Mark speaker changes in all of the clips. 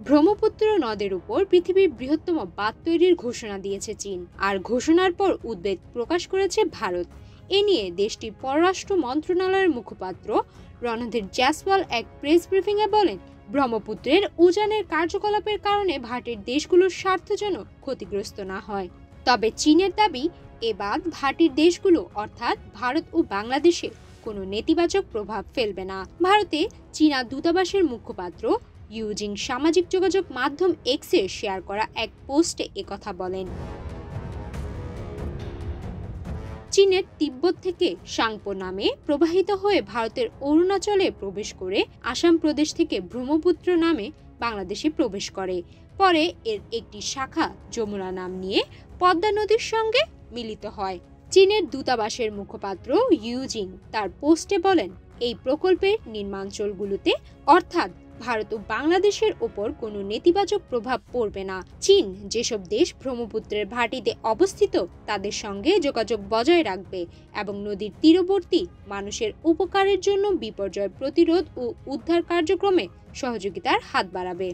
Speaker 1: ব্রহ্মপুত্র নদের উপর পৃথিবীর বৃহত্তম বাঁধ তৈরির ঘোষণা দিয়েছে চীন। আর ঘোষণার পর উদ্বেগ প্রকাশ করেছে ভারত। এ নিয়ে দেশটির পররাষ্ট্র মন্ত্রণালয়ের মুখপাত্র রণধীর জয়সওয়াল এক প্রেস ব্রিফিংয়ে বলেন, ব্রহ্মপুত্রের উজানের কার্যকলাপের কারণে ভাটির দেশগুলোর স্বার্থ যেন ক্ষতিগ্রস্ত না হয়। তবে চীনের দাবি, এ বাঁধ ভাটির দেশগুলো অর্থাৎ ভারত ও বাংলাদেশে কোনো নেতিবাচক প্রভাব ফেলবে না। ভারতে চীনা দূতাবাসের মুখপাত্র ইউজিং সামাজিক যোগাযোগ মাধ্যম এক্সে শেয়ার করা এক পোস্টে একথা বলেন। চীনের তিব্বত থেকে সাংপো নামে প্রবাহিত হয়ে ভারতের অরুণাচলে প্রবেশ করে আসাম প্রদেশ থেকে ব্রহ্মপুত্র নামে বাংলাদেশে প্রবেশ করে। পরে এর একটি শাখা যমুনা নাম নিয়ে পদ্মা নদীর সঙ্গে মিলিত হয়। চীনের দূতাবাসের মুখপাত্র ইউজিং তার পোস্টে বলেন, এই প্রকল্পের নির্মাণাঞ্চলগুলোতে অর্থাৎ ভারত ও বাংলাদেশের ওপর কোনো নেতিবাচক প্রভাব পড়বে না। চীন যেসব দেশ ব্রহ্মপুত্রের ভাটিতে অবস্থিত তাদের সঙ্গে যোগাযোগ বজায় রাখবে এবং নদীর তীরবর্তী মানুষের উপকারের জন্য বিপর্যয় প্রতিরোধ ও উদ্ধার কার্যক্রমে সহযোগিতার হাত বাড়াবে।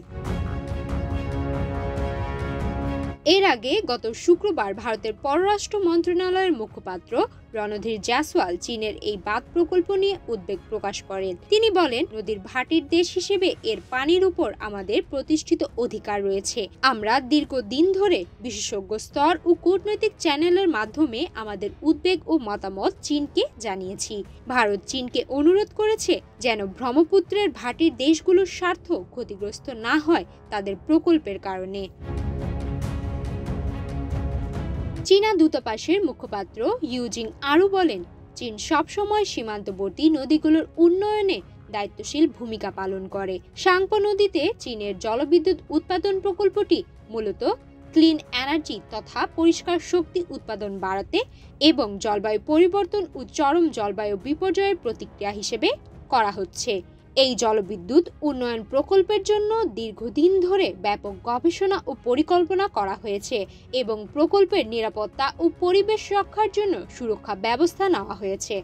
Speaker 1: এর আগে গত শুক্রবার ভারতের পররাষ্ট্র মন্ত্রণালয়ের মুখপাত্র রণধীর জয়সওয়াল চীনের এই বাঁধ প্রকল্প নিয়ে উদ্বেগ প্রকাশ করেন। তিনি বলেন, নদীর ভাটির দেশ হিসেবে এর পানির উপর আমাদের প্রতিষ্ঠিত অধিকার রয়েছে। আমরা দীর্ঘদিন ধরে বিশেষজ্ঞ স্তর ও কূটনৈতিক চ্যানেলের মাধ্যমে আমাদের উদ্বেগ ও মতামত চীনকে জানিয়েছি। ভারত চীনকে অনুরোধ করেছে যেন ব্রহ্মপুত্রের ভাটির দেশগুলোর স্বার্থ ক্ষতিগ্রস্ত না হয় তাদের প্রকল্পের কারণে। চীনা দূতাবাসের মুখপাত্র ইউজিং আরও বলেন, চীন সবসময় সীমান্তবর্তী নদীগুলোর উন্নয়নে দায়িত্বশীল ভূমিকা পালন করে। সাংপো নদীতে চীনের জলবিদ্যুৎ উৎপাদন প্রকল্পটি মূলত ক্লিন এনার্জি তথা পরিষ্কার শক্তি উৎপাদন বাড়াতে এবং জলবায়ু পরিবর্তন ও চরম জলবায়ু বিপর্যয়ের প্রতিক্রিয়া হিসেবে করা হচ্ছে। এই জলবিদ্যুৎ উন্নয়ন প্রকল্পের জন্য দীর্ঘদিন ধরে ব্যাপক গবেষণা ও পরিকল্পনা করা হয়েছে এবং প্রকল্পের নিরাপত্তা ও পরিবেশ রক্ষার জন্য সুরক্ষা ব্যবস্থা নেওয়া হয়েছে।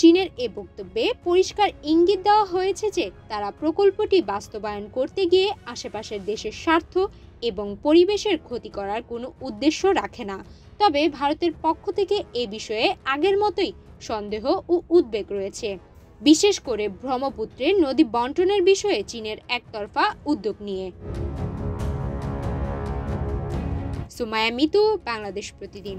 Speaker 1: চীনের এ বক্তব্যে পরিষ্কার ইঙ্গিত দেওয়া হয়েছে যে তারা প্রকল্পটি বাস্তবায়ন করতে গিয়ে আশেপাশের দেশের স্বার্থ এবং পরিবেশের ক্ষতি করার কোনো উদ্দেশ্য রাখে না। তবে ভারতের পক্ষ থেকে এ বিষয়ে আগের মতোই সন্দেহ ও উদ্বেগ রয়েছে, বিশেষ করে ব্রহ্মপুত্রের নদী বন্টনের বিষয়ে চীনের একতরফা উদ্যোগ নিয়ে। সুমাইয়া মিতু, বাংলাদেশ প্রতিদিন।